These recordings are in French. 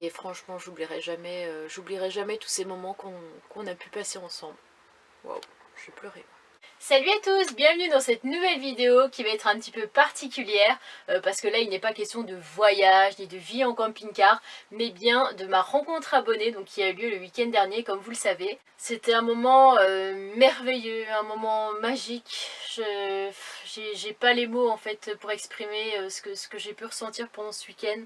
Et franchement, j'oublierai jamais tous ces moments qu'on a pu passer ensemble. Waouh, je vais pleurer. Salut à tous, bienvenue dans cette nouvelle vidéo qui va être un petit peu particulière parce que là il n'est pas question de voyage ni de vie en camping-car mais bien de ma rencontre abonnée donc, qui a eu lieu le week-end dernier comme vous le savez. C'était un moment merveilleux, un moment magique. J'ai pas les mots en fait pour exprimer ce que j'ai pu ressentir pendant ce week-end.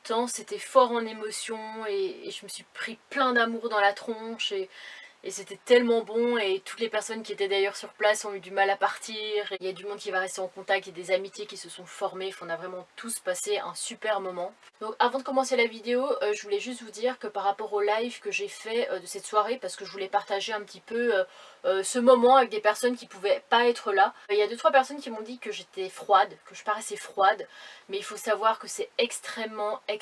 Tant c'était fort en émotion et je me suis pris plein d'amour dans la tronche et c'était tellement bon et toutes les personnes qui étaient d'ailleurs sur place ont eu du mal à partir. Il y a du monde qui va rester en contact et des amitiés qui se sont formées. On a vraiment tous passé un super moment. Donc avant de commencer la vidéo, je voulais juste vous dire que par rapport au live que j'ai fait de cette soirée, parce que je voulais partager un petit peu ce moment avec des personnes qui pouvaient pas être là. Il y a 2-3 personnes qui m'ont dit que j'étais froide, que je paraissais froide, mais il faut savoir que c'est extrêmement, et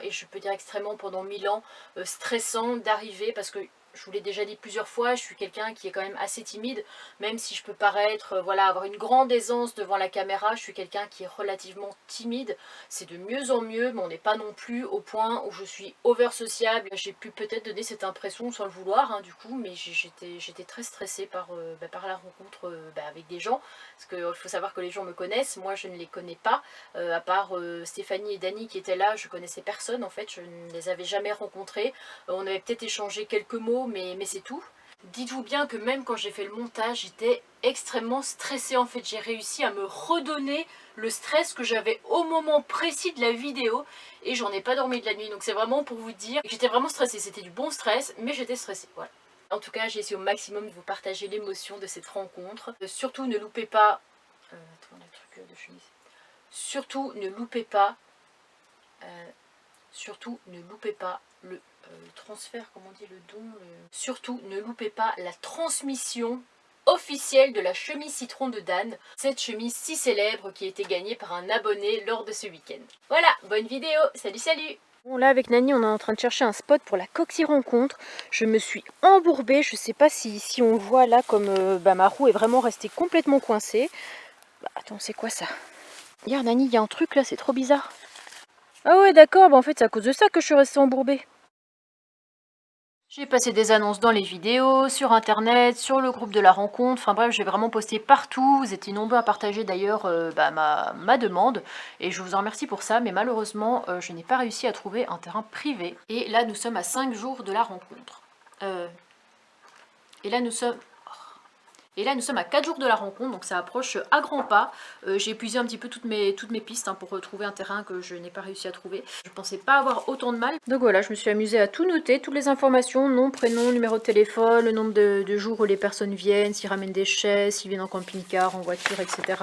je peux dire extrêmement pendant 1000 ans, stressant d'arriver parce que je vous l'ai déjà dit plusieurs fois, je suis quelqu'un qui est quand même assez timide, même si je peux paraître, voilà, avoir une grande aisance devant la caméra, je suis quelqu'un qui est relativement timide. C'est de mieux en mieux, mais on n'est pas non plus au point où je suis over sociable. J'ai pu peut-être donner cette impression sans le vouloir, hein, du coup, mais j'étais très stressée par la rencontre avec des gens, parce qu'il faut savoir que les gens me connaissent, moi je ne les connais pas, à part Stéphanie et Dani qui étaient là, je connaissais personne en fait, je ne les avais jamais rencontrés. On avait peut-être échangé quelques mots, mais c'est tout. Dites-vous bien que même quand j'ai fait le montage, j'étais extrêmement stressée en fait. J'ai réussi à me redonner le stress que j'avais au moment précis de la vidéo et j'en ai pas dormi de la nuit. Donc c'est vraiment pour vous dire que j'étais vraiment stressée. C'était du bon stress, mais j'étais stressée. Voilà. En tout cas, j'ai essayé au maximum de vous partager l'émotion de cette rencontre. Surtout ne loupez pas... attends, le truc de chemise. Surtout ne loupez pas... surtout ne loupez pas le transfert, comment on dit, le don, surtout ne loupez pas la transmission officielle de la chemise citron de Dan, cette chemise si célèbre qui a été gagnée par un abonné lors de ce week-end. Voilà, bonne vidéo, salut salut. Bon, là avec Nani on est en train de chercher un spot pour la Coxy rencontre. Je me suis embourbée, je sais pas si on voit là comme ma roue est vraiment restée complètement coincée. Bah, attends, c'est quoi ça? Regarde Nani, il y a un truc là, c'est trop bizarre. Ah ouais d'accord, bah en fait c'est à cause de ça que je suis restée embourbée. J'ai passé des annonces dans les vidéos, sur internet, sur le groupe de la rencontre, enfin bref, j'ai vraiment posté partout, vous étiez nombreux à partager d'ailleurs ma demande, et je vous en remercie pour ça, mais malheureusement, je n'ai pas réussi à trouver un terrain privé. Et là, nous sommes à 5 jours de la rencontre. Et là, nous sommes... Et là, nous sommes à 4 jours de la rencontre, donc ça approche à grands pas. J'ai épuisé un petit peu toutes mes pistes pour retrouver un terrain que je n'ai pas réussi à trouver. Je ne pensais pas avoir autant de mal. Donc voilà, je me suis amusée à tout noter, toutes les informations, nom, prénom, numéro de téléphone, le nombre de jours où les personnes viennent, s'ils ramènent des chaises, s'ils viennent en camping-car, en voiture, etc.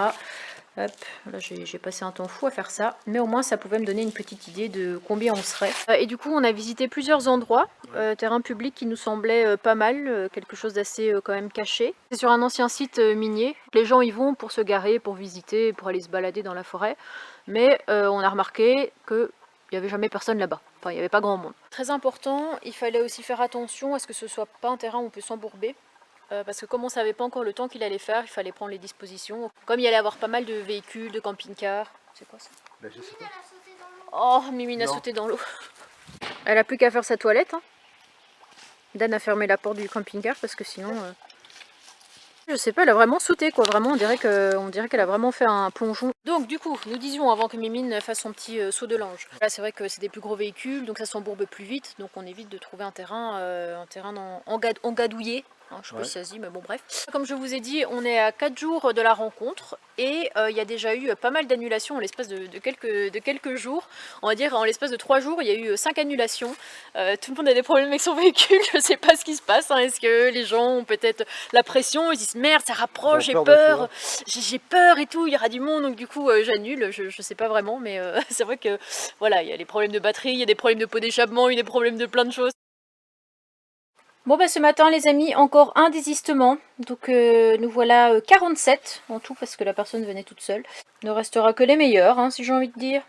Hop, là j'ai passé un temps fou à faire ça, mais au moins ça pouvait me donner une petite idée de combien on serait. Et du coup on a visité plusieurs endroits, terrain public qui nous semblait pas mal, quelque chose d'assez quand même caché. C'est sur un ancien site minier, les gens y vont pour se garer, pour visiter, pour aller se balader dans la forêt, mais on a remarqué que il n'y avait jamais personne là-bas, enfin il n'y avait pas grand monde. Très important, il fallait aussi faire attention à ce que ce soit pas un terrain où on peut s'embourber. Parce que comme on ne savait pas encore le temps qu'il allait faire, il fallait prendre les dispositions. Comme il allait y avoir pas mal de véhicules, de camping-cars. C'est quoi ça? Bah, je sais pas. Oh, Mimine a sauté dans l'eau. Elle a plus qu'à faire sa toilette. Hein. Dan a fermé la porte du camping-car parce que sinon... Je sais pas, elle a vraiment sauté quoi. Vraiment, on dirait qu'elle a vraiment fait un plongeon. Donc du coup, nous disions avant que Mimine fasse son petit saut de l'ange. Là, c'est vrai que c'est des plus gros véhicules, donc ça s'embourbe plus vite. Donc on évite de trouver un terrain engadouillé. Hein, je sais pas si ça se dit, mais bon bref. Comme je vous ai dit, on est à 4 jours de la rencontre et il y a déjà eu pas mal d'annulations en l'espace de quelques jours. On va dire en l'espace de 3 jours, il y a eu 5 annulations. Tout le monde a des problèmes avec son véhicule, je sais pas ce qui se passe. Hein. Est-ce que les gens ont peut-être la pression, ils disent merde, ça rapproche, j'ai peur et tout, il y aura du monde, donc du coup j'annule, je sais pas vraiment, mais c'est vrai que voilà, il y a des problèmes de batterie, il y a des problèmes de pot d'échappement, il y a des problèmes de plein de choses. Bon bah ce matin les amis, encore un désistement, donc nous voilà 47 en tout parce que la personne venait toute seule. Il ne restera que les meilleurs hein, si j'ai envie de dire.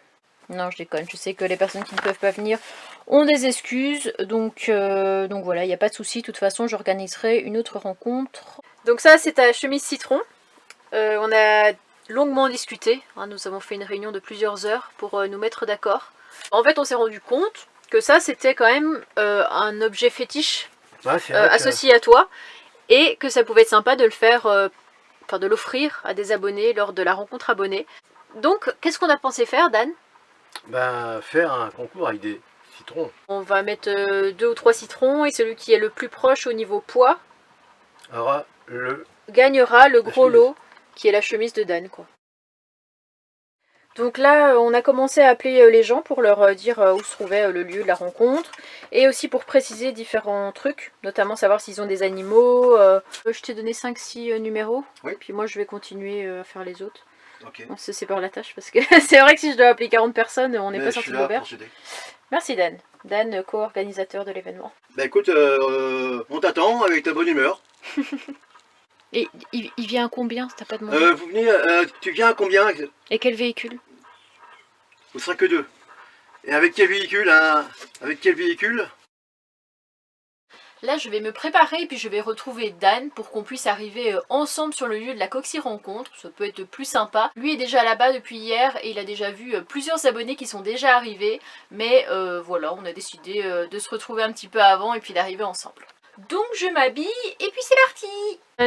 Non je déconne, je sais que les personnes qui ne peuvent pas venir ont des excuses, donc voilà, il n'y a pas de souci. De toute façon j'organiserai une autre rencontre. Donc ça c'est ta chemise citron, on a longuement discuté, hein, nous avons fait une réunion de plusieurs heures pour nous mettre d'accord. En fait, on s'est rendu compte que ça, c'était quand même un objet fétiche associé à toi, et que ça pouvait être sympa de le faire, enfin de l'offrir à des abonnés lors de la rencontre abonnée. Donc, qu'est-ce qu'on a pensé faire, Dan? Ben, faire un concours avec des citrons. On va mettre 2 ou 3 citrons, et celui qui est le plus proche au niveau poids gagnera le gros lot, qui est la chemise de Dan, quoi. Donc là, on a commencé à appeler les gens pour leur dire où se trouvait le lieu de la rencontre, et aussi pour préciser différents trucs, notamment savoir s'ils ont des animaux. Je t'ai donné 5-6 numéros, oui. Puis moi je vais continuer à faire les autres. Okay. On se sépare la tâche parce que c'est vrai que si je dois appeler 40 personnes, on n'est pas sorti de l'auberge. Merci Dan. Dan, co-organisateur de l'événement. Bah écoute, on t'attend avec ta bonne humeur. Et il vient à combien? T'as pas demandé? Vous venez, tu viens à combien? Et quel véhicule? Vous serez que 2. Et avec quel véhicule, hein? Avec quel véhicule? Là, je vais me préparer et puis je vais retrouver Dan pour qu'on puisse arriver ensemble sur le lieu de la Coxy Rencontre. Ça peut être plus sympa. Lui est déjà là-bas depuis hier et il a déjà vu plusieurs abonnés qui sont déjà arrivés. Mais voilà, on a décidé de se retrouver un petit peu avant et puis d'arriver ensemble. Donc je m'habille et puis c'est parti.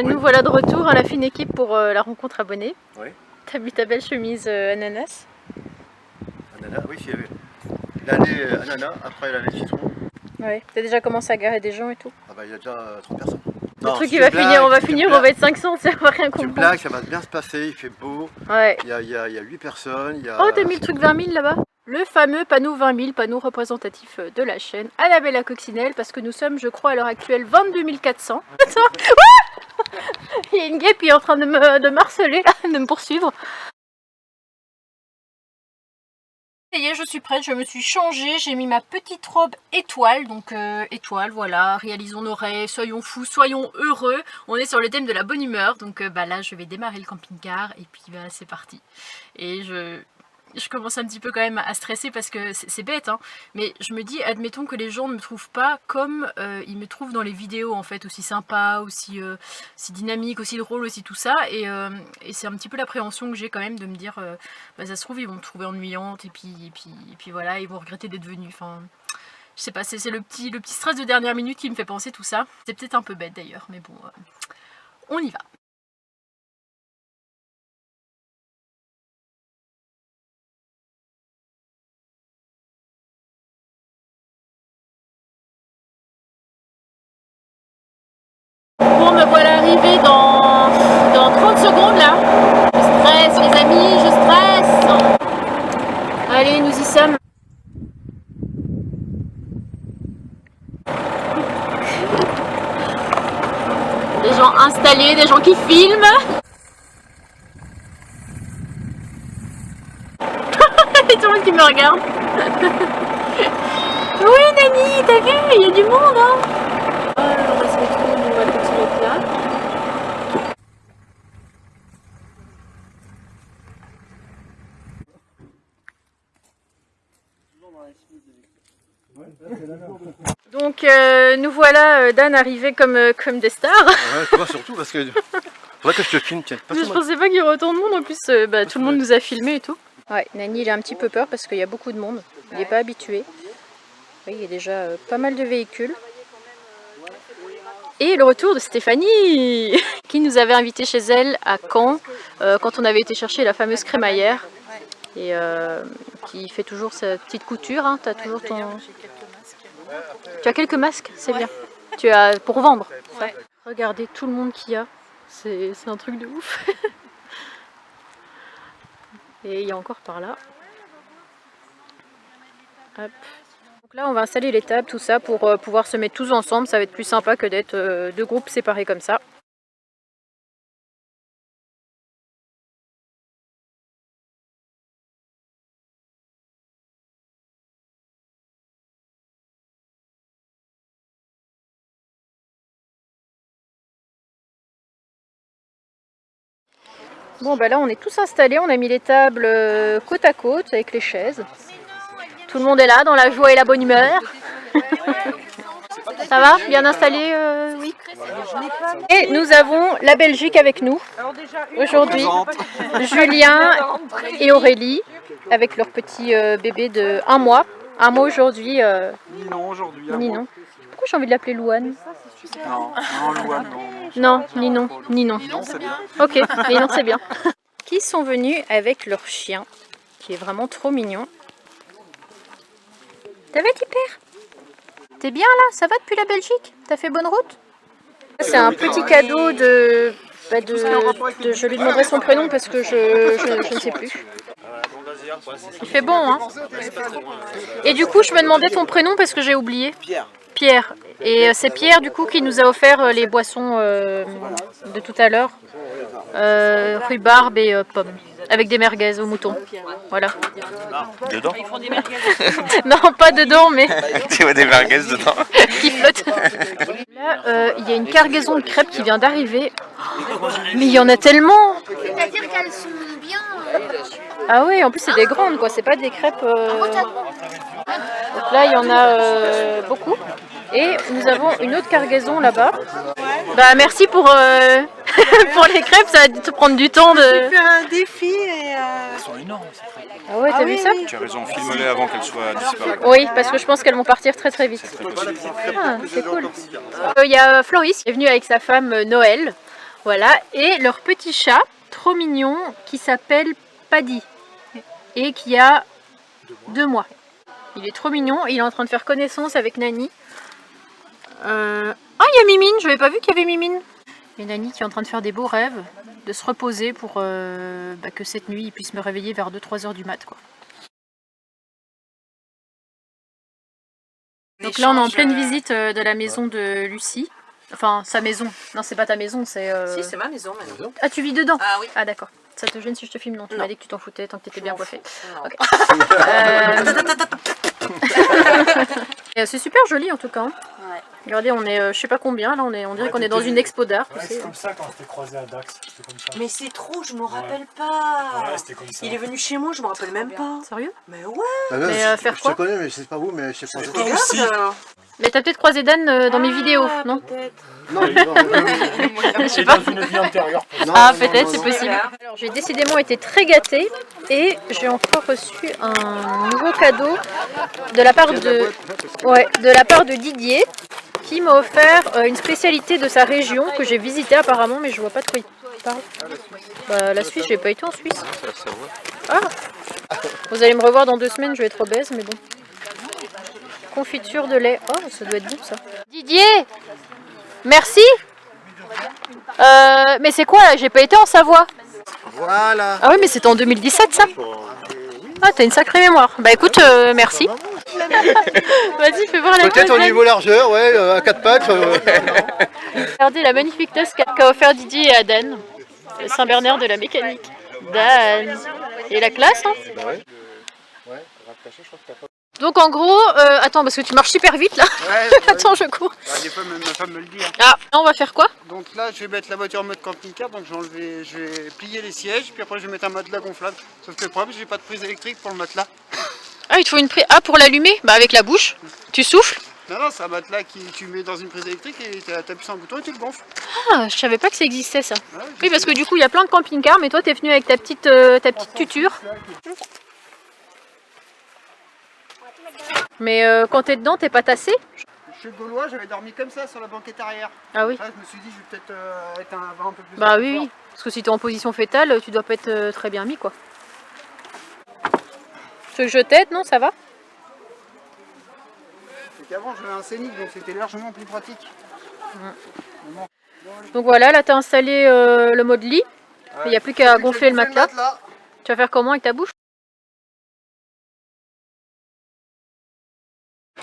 Nous voilà de retour à la fine équipe pour la rencontre abonnée. Oui. T'as vu ta belle chemise ananas? Ananas, oui, c'est l'année ananas, après l'année citron. Ouais, t'as déjà commencé à garer des gens et tout? Ah bah il y a déjà 30 personnes. Le truc il va finir, on va finir, on va être 500, on va rien comprendre. Tu blagues, ça va bien se passer, il fait beau. Ouais. Il y a 8 personnes. Oh, t'as mis le truc 20 000 là-bas? Le fameux panneau 20 000, panneau représentatif de la chaîne à la Bella Coccinelle, parce que nous sommes, je crois, à l'heure actuelle 22 400. Attends, il y a une guêpe qui est en train de me harceler, là, de me poursuivre. Ça y est, je suis prête, je me suis changée, j'ai mis ma petite robe étoile, donc étoile, voilà, réalisons nos rêves, soyons fous, soyons heureux. On est sur le thème de la bonne humeur, donc bah là, je vais démarrer le camping-car, et puis bah, c'est parti. Et je commence un petit peu quand même à stresser parce que c'est bête, hein, mais je me dis, admettons que les gens ne me trouvent pas comme ils me trouvent dans les vidéos, en fait, aussi sympa, aussi dynamique, aussi drôle, aussi tout ça, et c'est un petit peu l'appréhension que j'ai quand même de me dire, bah, ça se trouve, ils vont me trouver ennuyante, et puis voilà, ils vont regretter d'être venus, enfin, je sais pas, c'est le petit stress de dernière minute qui me fait penser tout ça. C'est peut-être un peu bête d'ailleurs, mais bon, on y va. Bon, me voilà arrivée dans 30 secondes là. Je stresse les amis, je stresse. Allez, nous y sommes. Des gens installés, des gens qui filment. Et tout le monde qui me regarde. Oui Nani, t'as vu, il y a du monde hein. On va se retrouver, on va continuer là. Donc nous voilà Dan arrivé comme des stars. Ouais, toi surtout parce que faudrait que je te filme. Tiens, je pensais pas qu'il y aurait autant de monde, en plus bah, tout le monde nous a filmé et tout. Ouais, Nani il a un petit peu peur parce qu'il y a beaucoup de monde, il n'est pas habitué. Oui, il y a déjà pas mal de véhicules. Et le retour de Stéphanie qui nous avait invité chez elle à Caen quand on avait été chercher la fameuse crémaillère et qui fait toujours sa petite couture, hein. T'as toujours ton... Tu as quelques masques, c'est bien. Tu as pour vendre. Ça. Regardez tout le monde qu'il y a, c'est un truc de ouf. Et il y a encore par là. Hop. Donc là on va installer les tables, tout ça, pour pouvoir se mettre tous ensemble. Ça va être plus sympa que d'être deux groupes séparés comme ça. Bon bah là on est tous installés, on a mis les tables côte à côte avec les chaises. Tout le monde est là dans la joie et la bonne humeur. Ça va? Bien installé? Oui. Et nous avons la Belgique avec nous aujourd'hui. Julien et Aurélie. avec leur petit bébé de 1 mois. 1 mois aujourd'hui. Ninon aujourd'hui. Ninon. Pourquoi j'ai envie de l'appeler Louane? Non, Louane, non. Ninon. Ninon, c'est bien. Ok, Ninon, c'est bien. Qui sont venus avec leur chien, qui est vraiment trop mignon. Ça va, petit père? T'es bien là? Ça va depuis la Belgique? T'as fait bonne route? C'est un petit cadeau de... Je lui demanderai son prénom parce que je ne sais plus. Il fait bon, hein? Et du coup, je me demandais ton prénom parce que j'ai oublié. Pierre. Et c'est Pierre, du coup, qui nous a offert les boissons de tout à l'heure. Rhubarbe et pommes. Avec des merguez au mouton. Voilà. Dedans? Non, pas dedans, mais... Tu vois des merguez dedans? qui flottent. Là, il y a une cargaison de crêpes qui vient d'arriver. Mais il y en a tellement! C'est-à-dire qu'elles sont bien. Ah oui, en plus c'est des grandes, quoi. C'est pas des crêpes... Donc là, il y en a beaucoup. Et nous avons une autre cargaison là-bas. Bah merci pour, pour les crêpes, ça va te prendre du temps de... J'ai fait un défi et... Elles sont énormes, ces crêpes. Ah ouais, t'as vu ça? Tu as raison, filme-les avant qu'elles soient disparues. Oui, parce que je pense qu'elles vont partir très très vite. Ah, c'est cool. Il y a Floris qui est venu avec sa femme Noël. Voilà, et leur petit chat, trop mignon, qui s'appelle Paddy. Et qui a 2 mois. Il est trop mignon, il est en train de faire connaissance avec Nani. Ah, il y a Mimine, je n'avais pas vu qu'il y avait Mimine. Et Nani qui est en train de faire des beaux rêves, de se reposer pour que cette nuit il puisse me réveiller vers 2-3 heures du mat, quoi. Donc là on est en pleine visite de la maison de Lucie. Enfin, sa maison. Non, c'est pas ta maison, c'est... Si, c'est ma maison maintenant. Ah, tu vis dedans? Ah oui. Ah d'accord. Ça te gêne si je te filme? Non, tu m'as dit que tu t'en foutais tant que tu étais bien coiffée. Ok. C'est super joli en tout cas. Ouais. Regardez, on est je sais pas combien, là on dirait qu'on est dans une expo d'art. Ouais, c'est comme ça quand on s'était croisé à Dax, c'était comme ça. Mais c'est trop, je me rappelle pas. Ouais, c'était comme ça. Il est venu chez moi, je me rappelle même pas. Sérieux? Mais ouais. Mais faire quoi? Je te connais, mais je sais pas vous, mais je sais pas. Regarde. Mais t'as peut-être croisé Dan dans mes vidéos, non? Peut-être. Non, non, Je sais Et pas. dans une vie antérieure. Ah peut-être, c'est possible. Alors j'ai décidément été très gâtée et j'ai encore reçu un nouveau cadeau de la part de Didier qui m'a offert une spécialité de sa région que j'ai visitée apparemment, mais je vois pas de quoi il parle. Bah, la Suisse, j'ai pas été en Suisse. Ah, vous allez me revoir dans 2 semaines, je vais être obèse, mais bon. Confiture de lait. Oh, ça doit être bon ça. Didier, merci. Mais c'est quoi là? J'ai pas été en Savoie. Voilà. Ah oui, mais c'était en 2017 ça. Ah, t'as une sacrée mémoire. Bah écoute, merci. Vas-y, fais voir la Peut-être au tasse, niveau largeur, ouais, à 4 pattes. Regardez la magnifique tasse qu'a offert Didier à Dan. Saint-Bernard de la mécanique. Dan. Et la classe, hein. Donc en gros, attends parce que tu marches super vite là. Ouais, Attends, je cours. Bah, des fois, même ma femme me le dit. Hein. Ah, on va faire quoi? Donc là, je vais mettre la voiture en mode camping-car, donc je vais plier les sièges, puis après je vais mettre un matelas gonflable. Sauf que le problème, j'ai pas de prise électrique pour le matelas. Ah, il te faut une prise. Ah, pour l'allumer? Bah avec la bouche. Tu souffles? Non, non, c'est un matelas qui tu mets dans une prise électrique et t'appuies sur un bouton et tu le gonfles. Ah, je savais pas que ça existait ça. Ouais, Oui, parce que du coup, il y a plein de camping-cars, mais toi, t'es venu avec ta petite tuture. Mais quand t'es dedans, t'es pas tassé? Je suis gaulois, j'avais dormi comme ça sur la banquette arrière. Ah oui. Là, je me suis dit, je vais peut-être avoir un peu plus Bah de oui, confort. oui. Parce que si t'es en position fétale, tu dois pas être très bien mis quoi. Tu veux que je t'aide, non? Ça va? C'est qu'avant, j'avais un scénic, donc c'était largement plus pratique. Donc voilà, là t'as installé le mode lit. Il n'y a plus qu'à gonfler le matelas. Tu vas faire comment avec ta bouche?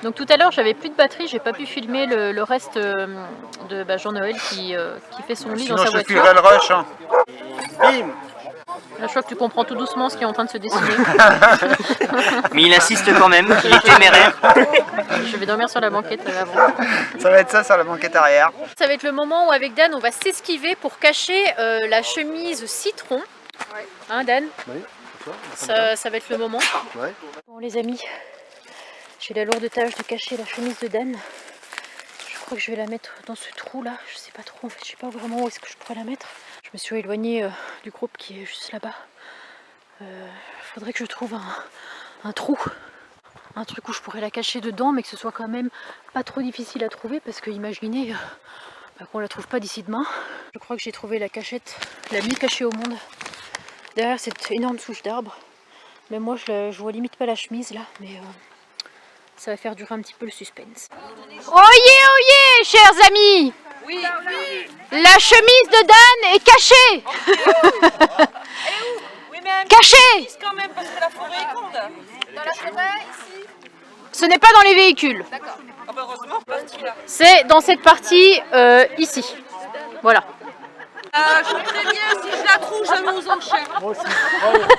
Donc tout à l'heure j'avais plus de batterie, j'ai pas pu filmer le reste de Jean-Noël qui fait son lit dans sa voiture. le rush. Hein. Bim. Là, je crois que tu comprends tout doucement ce qui est en train de se dessiner. Mais il insiste quand même, il est téméraire. Je vais dormir sur la banquette avant. Ça va être ça sur la banquette arrière. Ça va être le moment où avec Dan on va s'esquiver pour cacher la chemise citron. Hein Dan? Oui, ça va être le moment. ouais. Bon les amis, j'ai la lourde tâche de cacher la chemise de Dan. Je crois que je vais la mettre dans ce trou là. Je sais pas trop en fait, je sais pas vraiment où est-ce que je pourrais la mettre. Je me suis éloignée du groupe qui est juste là-bas. faudrait que je trouve un trou. Un truc où je pourrais la cacher dedans, mais que ce soit quand même pas trop difficile à trouver, parce que imaginez qu'on la trouve pas d'ici demain. Je crois que j'ai trouvé la cachette la mieux cachée au monde, derrière cette énorme souche d'arbre. Mais moi je vois limite pas la chemise là, mais ça va faire durer un petit peu le suspense. Oyez, chers amis! Oui. La chemise de Dan est cachée! Cachée! Quand même, parce que la forêt est grande. Dans la forêt, ici. Ce n'est pas dans les véhicules. D'accord. Ah bah heureusement, parce qu'il a. C'est dans cette partie ici. Voilà. Je vous préviens, si je la trouve, je vais aux enchères. Moi aussi.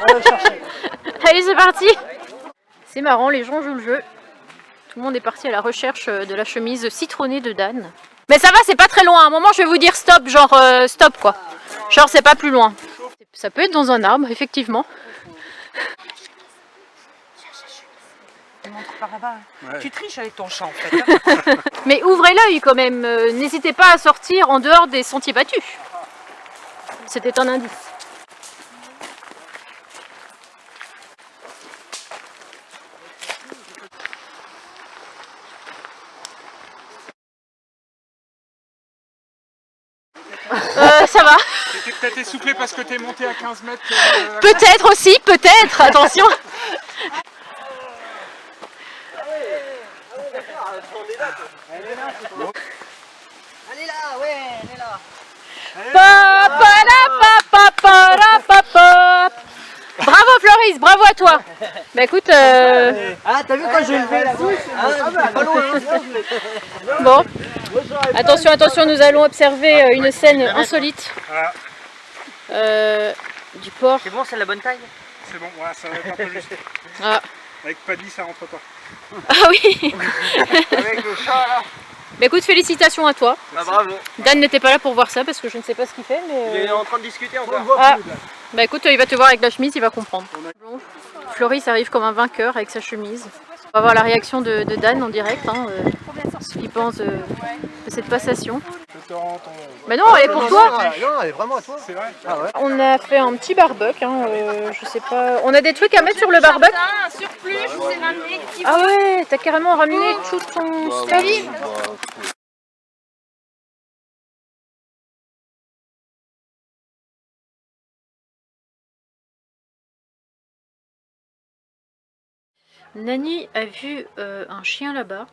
Allez, chercher. Allez, c'est parti. C'est marrant, les gens jouent le jeu. Tout le monde est parti à la recherche de la chemise citronnée de Dan. Mais ça va, c'est pas très loin. À un moment, je vais vous dire stop, genre stop quoi. Genre, c'est pas plus loin. Ça peut être dans un arbre, effectivement. Montre par là-bas. Ouais. Tu triches avec ton chat en fait. Mais ouvrez l'œil quand même. N'hésitez pas à sortir en dehors des sentiers battus. C'était un indice. Ça va. T'es peut-être essoufflé parce que t'es monté à 15 mètres. Peut-être aussi, peut-être. Attention. Elle est là, ouais, elle est là. Bravo Floris, bravo à toi. Bah écoute, Ah, t'as vu quand j'ai levé la bouche? bon, attention, attention, nous allons observer une scène insolite du porc. C'est bon, c'est la bonne taille? C'est bon, ouais, ça va être un peu juste. Ah, Avec Paddy, ça rentre pas. ah oui. Avec le chat là. Bah écoute, félicitations à toi. Bah bravo. Dan n'était pas là pour voir ça parce que je ne sais pas ce qu'il fait, Il mais est en train de discuter encore. ah, bah écoute, il va te voir avec la chemise, il va comprendre. Floris arrive comme un vainqueur avec sa chemise. On va voir la réaction de Dan en direct, hein, ce qu'il pense de cette passation. Je te rends ton... Bah non, elle est pour toi. Non, elle est vraiment à toi. C'est vrai. Ah ouais. On a fait un petit barbecue, hein, je sais pas. On a des trucs à mettre sur le barbecue. Un surplus, je vous ai ramené. Ah ouais, t'as carrément ramené tout ton stuff. Nani a vu un chien là-bas.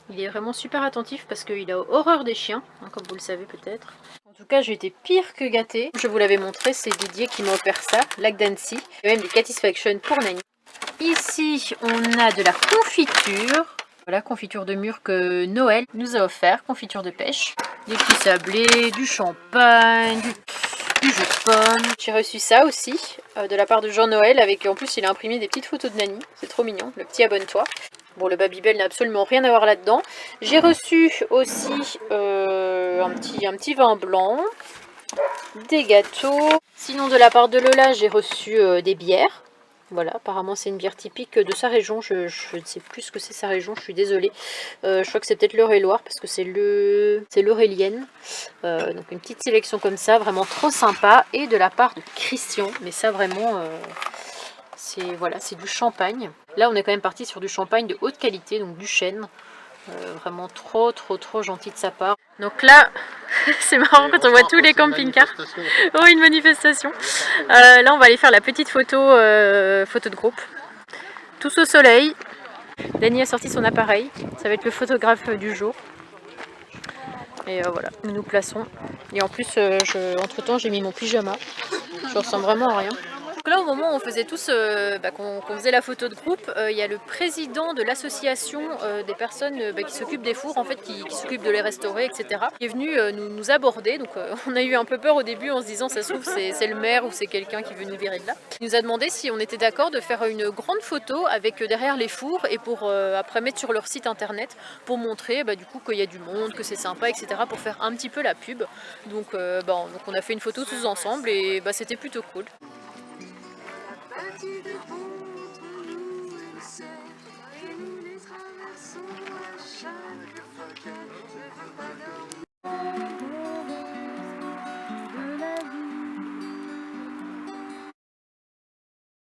Il est vraiment super attentif parce qu'il a horreur des chiens, hein, comme vous le savez peut-être. En tout cas, j'ai été pire que gâtée. Je vous l'avais montré, c'est Didier qui m'a offert ça, Lac d'Annecy. Et même du Catisfaction pour Nani. Ici, on a de la confiture. Voilà, confiture de mûre que Noël nous a offert. Confiture de pêche. Des petits sablés, du champagne, du jus de pomme. J'ai reçu ça aussi, de la part de Jean-Noël. Avec, en plus, il a imprimé des petites photos de Nani. C'est trop mignon, le petit abonne-toi. Bon, le Babybel n'a absolument rien à voir là-dedans. J'ai reçu aussi un petit vin blanc, des gâteaux. Sinon, de la part de Lola, j'ai reçu des bières. Voilà, apparemment c'est une bière typique de sa région. Je ne sais plus ce que c'est sa région, je suis désolée. Je crois que c'est peut-être l'Eure-et-Loire parce que c'est l'Eurélienne. Donc une petite sélection comme ça, vraiment trop sympa. Et de la part de Christian, mais ça vraiment... Voilà, c'est du champagne. Là, on est quand même parti sur du champagne de haute qualité, donc du chêne. Vraiment trop gentil de sa part. Donc là, c'est marrant quand on voit tous les camping-cars. Oh, une manifestation. Là, on va aller faire la petite photo, photo de groupe. Tous au soleil. Dany a sorti son appareil. Ça va être le photographe du jour. Et voilà, nous nous plaçons. Et en plus, entre temps, j'ai mis mon pyjama. Je ressemble vraiment à rien. Donc là, au moment où on faisait tous, qu'on faisait la photo de groupe, il y a le président de l'association des personnes qui s'occupent des fours, en fait, qui s'occupent de les restaurer, etc., qui est venu nous aborder. Donc on a eu un peu peur au début en se disant, ça se trouve, c'est le maire ou c'est quelqu'un qui veut nous virer de là. Il nous a demandé si on était d'accord de faire une grande photo avec derrière les fours et pour après mettre sur leur site internet pour montrer du coup qu'il y a du monde, que c'est sympa, etc., pour faire un petit peu la pub. Donc, donc on a fait une photo tous ensemble et c'était plutôt cool.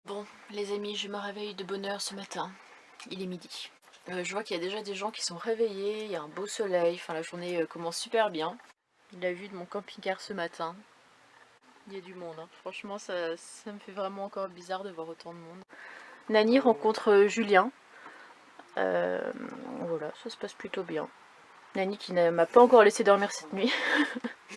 Bon, les amis, je me réveille de bonne heure ce matin. Il est midi. Je vois qu'il y a déjà des gens qui sont réveillés, il y a un beau soleil, enfin la journée commence super bien. La vue de mon camping-car ce matin. Il y a du monde, hein. Franchement ça me fait vraiment encore bizarre de voir autant de monde. Nani rencontre Julien. Voilà, ça se passe plutôt bien. Nani qui ne m'a pas encore laissé dormir cette nuit.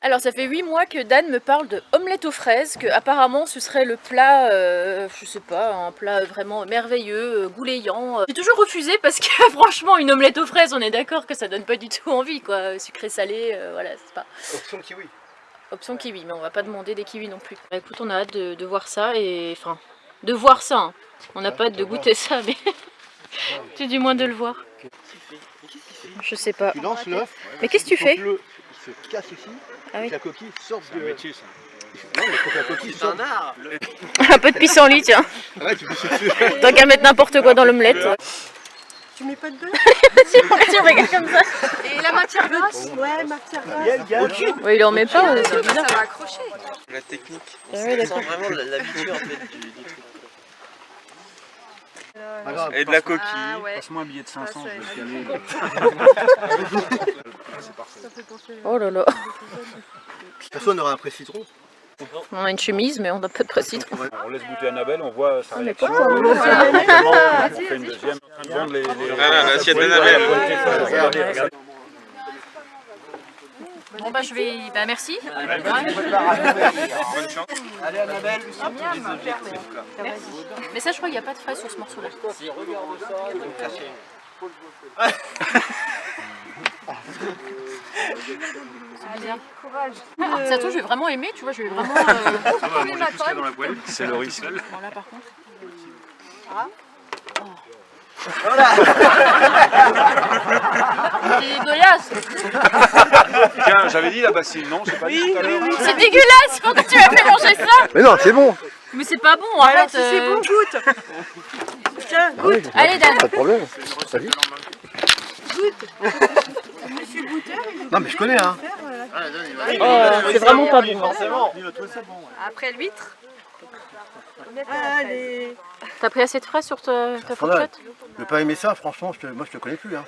Alors ça fait 8 mois que Dan me parle de omelette aux fraises, que apparemment ce serait le plat, je sais pas, un plat vraiment merveilleux, goulayant. J'ai toujours refusé parce que franchement une omelette aux fraises, on est d'accord que ça donne pas du tout envie quoi, sucré salé, voilà, c'est pas... Option kiwi. Option kiwi, mais on va pas demander des kiwis non plus. Bah, écoute, on a hâte de voir ça et... Enfin, de voir ça, hein. On n'a pas hâte de goûter ça, mais... tu du moins de le voir. Je sais pas. Tu lances l'œuf. Mais qu'est-ce que tu fais? Il se casse ici. Ah oui. La coquille sort de... métier, ça. Non, mais faut que la coquille sorte. un art. Un peu de pissenlit, tiens. Ouais, tu peux se... Tant qu'à mettre n'importe quoi dans l'omelette. Tu mets pas de beurre? Si on regarde comme ça. Et la matière grasse? Ouais, matière grasse. Ouais, il en met pas, c'est bizarre. Ça va accrocher. La technique. Ah ouais, Ça sent vraiment l'habitude en fait du truc. Pas grave. Et de la coquille. Ah ouais. Passe-moi un billet de 500, je vais te caler. Oh là là. Personne n'aura un presse citron. On a une chemise, mais on n'a pas de presse-citron. On laisse goûter Annabelle, on voit sa On est réaction. pas quoi. On fait une deuxième. L'assiette d'Annabelle. Regarde. Bon bah je vais... Bah merci. Bonne chance. Allez, Annabelle. Mais ça je crois qu'il n'y a pas de fraises sur ce morceau là. Ah, ça trouve, je vais vraiment aimer, tu vois, je vais vraiment... C'est le risque. Bon là par contre... C'est dégueulasse. Tiens, j'avais dit la bassine, non? J'ai pas dit tout à l'heure. C'est dégueulasse. Pourquoi tu m'as fait manger ça? Mais non, c'est bon. Mais c'est pas bon, Alors arrête. si c'est bon, goûte. Tiens, goûte. Allez Dan. Pas de problème. Salut. Non, mais je connais, hein. C'est vraiment pas bon. Forcément. Après l'huître. Allez. T'as pris assez de fraises sur ta fourchette? Ne pas aimer ça, franchement, moi je te connais plus. Hein.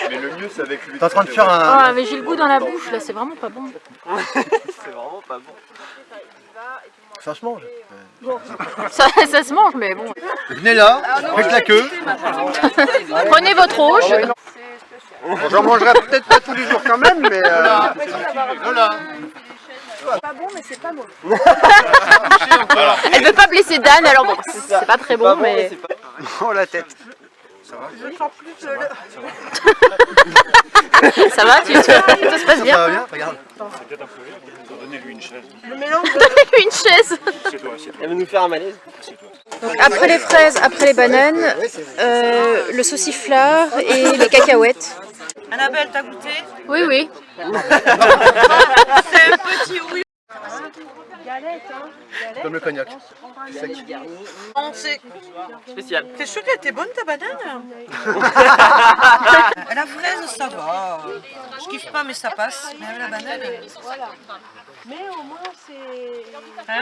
Mais le mieux, c'est avec lui. T'es en train de faire un... Ah mais j'ai le goût dans la bouche là, c'est vraiment pas bon. C'est vraiment pas bon. Ça se mange. Ça se mange mais bon. Venez là, faites la queue. Prenez votre rouge. J'en mangerai peut-être pas tous les jours quand même, mais... Pas bon, mais c'est pas bon. Elle veut pas blesser Dan alors bon, c'est pas très bon mais... Oh la tête. Je sens plus le... Ça va, tout se passe Ça bien? va bien? Regarde. Donnez-lui une chaise. Le mélange. Une chaise. Assieds-toi, assieds-toi. Elle va nous faire un malaise. Donc après les fraises, après les bananes, le sauciflard et les cacahuètes. Annabelle, t'as goûté? Oui oui. C'est un petit oui. Galette, hein. Comme le cognac. On sait. Spécial. T'es sûr qu'elle était bonne ta banane? La fraise, ça va. Je kiffe pas, mais ça passe. Mais la banane. Mais au moins, c'est. Hein?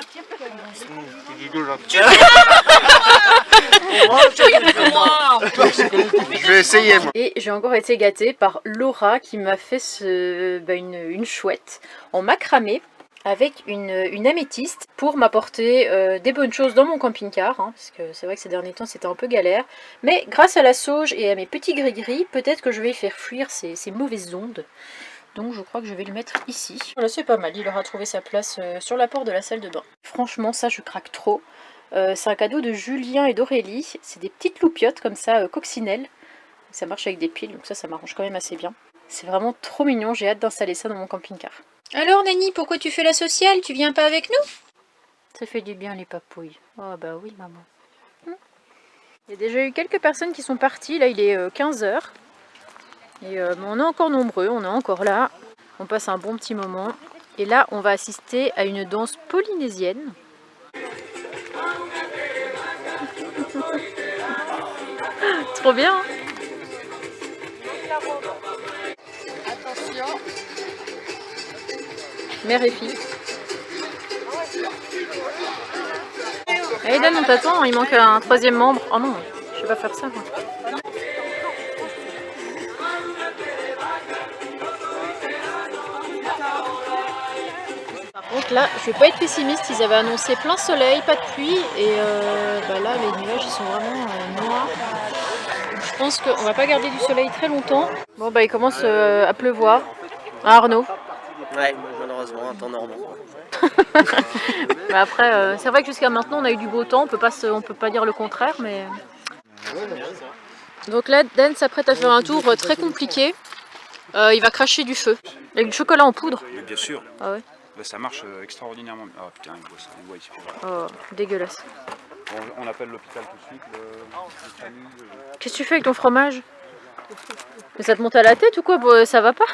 Je vais essayer, moi. Et j'ai encore été gâtée par Laura qui m'a fait une chouette en macramé avec une améthyste pour m'apporter des bonnes choses dans mon camping-car, hein, parce que c'est vrai que ces derniers temps c'était un peu galère. Mais grâce à la sauge et à mes petits gris-gris, peut-être que je vais faire fuir ces mauvaises ondes. Donc je crois que je vais le mettre ici. Voilà, c'est pas mal, il aura trouvé sa place sur la porte de la salle de bain. Franchement, ça je craque trop. C'est un cadeau de Julien et d'Aurélie. C'est des petites loupiottes comme ça, coccinelles. Ça marche avec des piles, donc ça m'arrange quand même assez bien. C'est vraiment trop mignon, j'ai hâte d'installer ça dans mon camping-car. Alors Nani, pourquoi tu fais la sociale? Tu viens pas avec nous? Ça fait du bien les papouilles. Oh bah oui maman. Il y a déjà eu quelques personnes qui sont parties, là il est 15 h. Et mais on est encore nombreux, on est encore là. On passe un bon petit moment. Et là on va assister à une danse polynésienne. Trop bien hein. Attention. Mère et fille. Allez Dan, on t'attend, il manque un troisième membre. Oh non, je vais pas faire ça moi. Par contre là, je vais pas être pessimiste, ils avaient annoncé plein soleil, pas de pluie et bah là les nuages ils sont vraiment noirs. Donc, je pense qu'on va pas garder du soleil très longtemps. Bon bah il commence à pleuvoir. Ah, Arnaud. Ouais, malheureusement, un temps normal. Mais après, c'est vrai que jusqu'à maintenant on a eu du beau temps, on peut pas dire le contraire, mais. Donc là, Dan s'apprête à faire un tour très compliqué. Il va cracher du feu. Avec du chocolat en poudre. Mais bien sûr. Ah ouais. Bah, ça marche extraordinairement. Oh putain, il voit ça, il voit ici. Oh, dégueulasse. On appelle l'hôpital tout de suite. Qu'est-ce que tu fais avec ton fromage? Mais ça te monte à la tête ou quoi? Bon, ça va pas?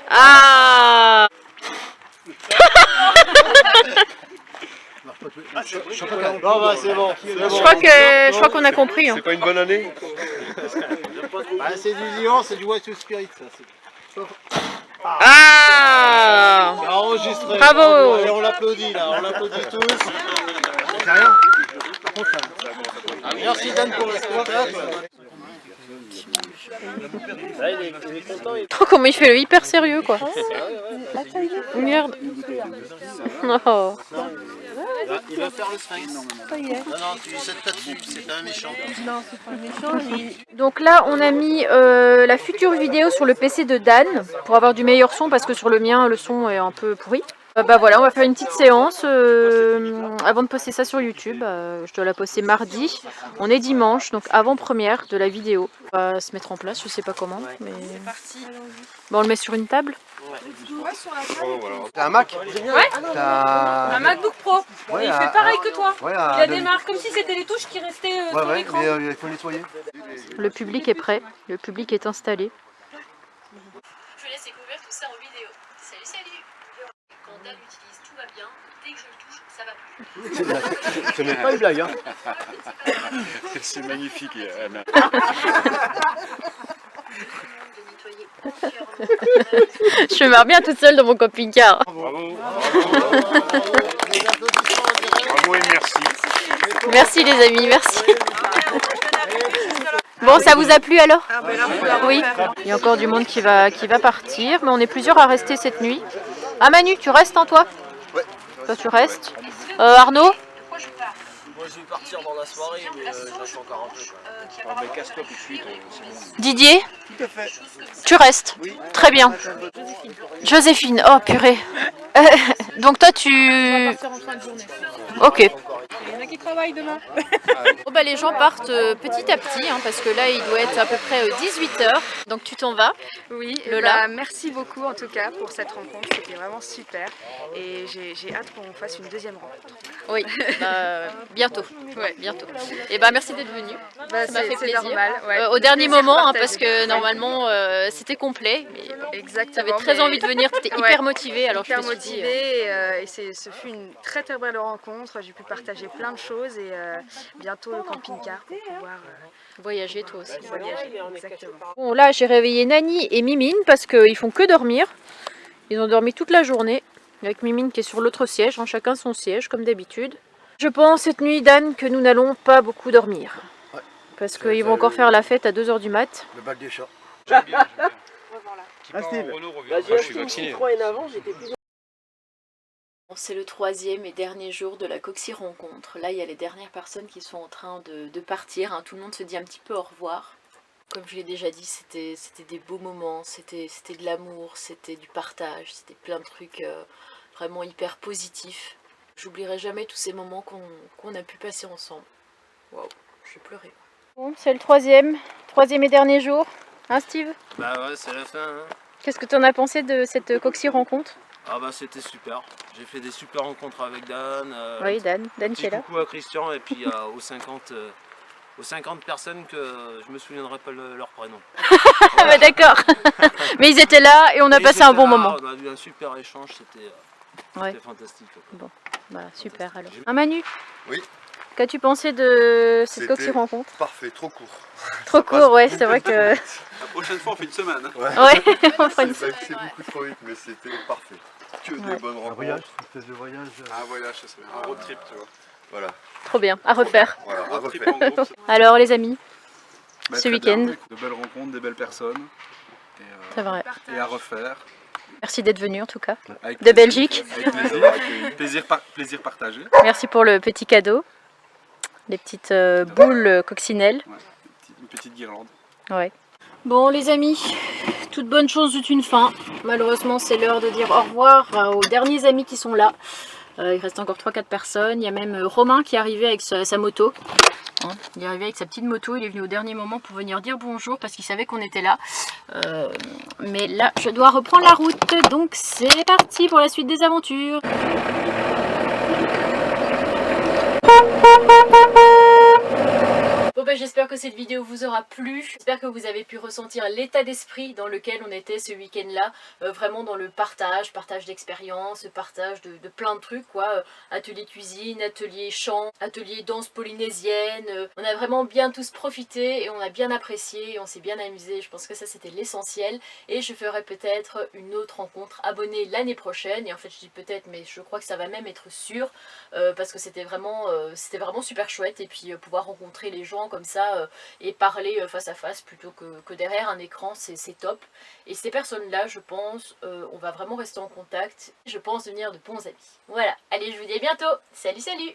Ah! Bon bah c'est bon. Je crois qu'on a compris. Hein. C'est pas une bonne année? C'est du lion, c'est du white spirit ça. Ah! C'est enregistré. Bravo! Et on l'applaudit là, on l'applaudit tous. C'est rien. Merci Dan pour le spectacle. Oh, comment il fait le hyper sérieux quoi. Merde. Oh. Il va faire le sphinx. Non, tu lui cèdes pas dessus, c'est pas un méchant. Non, c'est pas méchant. Donc là, on a mis la future vidéo sur le PC de Dan pour avoir du meilleur son parce que sur le mien, le son est un peu pourri. Bah voilà, on va faire une petite séance avant de poster ça sur YouTube. Je dois la poster mardi. On est dimanche, donc avant-première de la vidéo. On va se mettre en place, je sais pas comment. Mais... Bon, on le met sur une table. T'as un Mac? Ouais. Un MacBook Pro. Ouais, Et il fait pareil que toi. Ouais, Il démarre comme si c'était les touches qui restaient sur l'écran. mais il faut nettoyer. Le public est prêt, le public est installé. Je laisse découvrir tout ça en vidéo. Salut, salut! Quand Dan utilise, tout va bien. Dès que je le touche, ça va plus. Ce n'est pas une blague, hein. C'est magnifique, Anna. Je me marre bien toute seule dans mon camping-car. Bravo. Bravo et merci. Merci les amis, merci. Bon, ça vous a plu alors? Oui. Il y a encore du monde qui va partir, mais on est plusieurs à rester cette nuit. Ah Manu, tu restes hein, toi? Ouais. Toi tu restes. Arnaud? Moi je vais partir dans la soirée, mais je reste encore un peu. Casse-toi tout de suite. Didier? Tu restes? Oui. Très bien. Joséphine, oh purée. Donc toi tu... Ok. Il y en a qui travaillent demain. Bon, bah, les gens partent petit à petit hein, parce que là il doit être à peu près 18h. Donc tu t'en vas. Oui, Lola. merci beaucoup en tout cas pour cette rencontre, c'était vraiment super et j'ai hâte qu'on fasse une deuxième rencontre. Oui, bientôt. Ouais, bientôt. Et bah merci d'être venu. Ça m'a fait plaisir. Normal, ouais. Au dernier Plaisir moment, hein, partagé. parce que normalement c'était complet. Mais Exactement. tu avais très envie de venir, tu étais hyper motivée. Alors hyper je me suis dit, motivée et ce fut une très très belle rencontre. J'ai pu partager plein de choses et bientôt le camping-car pour pouvoir voyager toi aussi. voyager. Exactement. Bon là j'ai réveillé Nani et Mimine parce qu'ils font que dormir. Ils ont dormi toute la journée. Avec Mimine qui est sur l'autre siège, hein, chacun son siège comme d'habitude. Je pense cette nuit Dan que nous n'allons pas beaucoup dormir. Ouais. Parce qu'ils vont encore faire la fête à 2h du mat. Le bac des chats. Ah, Steve. je suis vacciné. C'est le troisième et dernier jour de la Coxy rencontre. Là il y a les dernières personnes qui sont en train de partir. Hein. Tout le monde se dit un petit peu au revoir. Comme je l'ai déjà dit, c'était des beaux moments, c'était de l'amour, c'était du partage, c'était plein de trucs vraiment hyper positifs. J'oublierai jamais tous ces moments qu'on a pu passer ensemble. Waouh, je vais pleurer. Bon, c'est le troisième et dernier jour. Hein Steve? Bah ouais, c'est la fin. Hein. Qu'est-ce que tu en as pensé de cette Coxy rencontre? Ah bah c'était super. J'ai fait des super rencontres avec Dan. Oui, Dan qui est là. Coucou à Christian et puis aux 50 personnes que je me souviendrai pas leur prénom. Ah bah d'accord. Mais ils étaient là et on a passé un bon moment. On a eu un super échange, c'était fantastique. Bon, bah super alors. Ah Manu? Oui. Qu'as-tu pensé de cette Coxy rencontre? Parfait, trop court. Trop court, ouais, c'est vrai que... La prochaine fois, on fait une semaine. Ouais, on fera une... C'est beaucoup trop vite, mais c'était parfait. Que des bonnes Un rencontres. voyage, une espèce de voyage. Un voyage, ça serait bien. Un road trip, tu vois. Voilà. Trop bien, à refaire. Voilà, un Road trip refaire. en groupe. Alors les amis, Bah, ce très week-end. bien. De belles rencontres, des belles personnes. C'est vrai. Et à refaire. Merci d'être venu en tout cas. Avec De plaisir. Belgique. Avec plaisir. Plaisir partagé. Merci pour le petit cadeau. Les petites boules coccinelles. Ouais, une petite guirlande. Ouais. Bon les amis, toute bonne chose eut une fin. Malheureusement c'est l'heure de dire au revoir aux derniers amis qui sont là. Il reste encore 3-4 personnes. Il y a même Romain qui est arrivé avec sa moto. Hein, il est arrivé avec sa petite moto. Il est venu au dernier moment pour venir dire bonjour parce qu'il savait qu'on était là. Mais là je dois reprendre la route. Donc c'est parti pour la suite des aventures. Bon ben j'espère que cette vidéo vous aura plu, j'espère que vous avez pu ressentir l'état d'esprit dans lequel on était ce week-end là, vraiment dans le partage d'expériences, partage de plein de trucs quoi, atelier cuisine, atelier chant, atelier danse polynésienne, on a vraiment bien tous profité et on a bien apprécié et on s'est bien amusé, je pense que ça c'était l'essentiel et je ferai peut-être une autre rencontre abonnée l'année prochaine et en fait je dis peut-être mais je crois que ça va même être sûr parce que c'était vraiment super chouette et puis pouvoir rencontrer les gens comme ça et parler face à face plutôt que derrière un écran, c'est top. Et ces personnes-là, je pense, on va vraiment rester en contact. Je pense devenir de bons amis. Voilà, allez, je vous dis à bientôt. Salut, salut!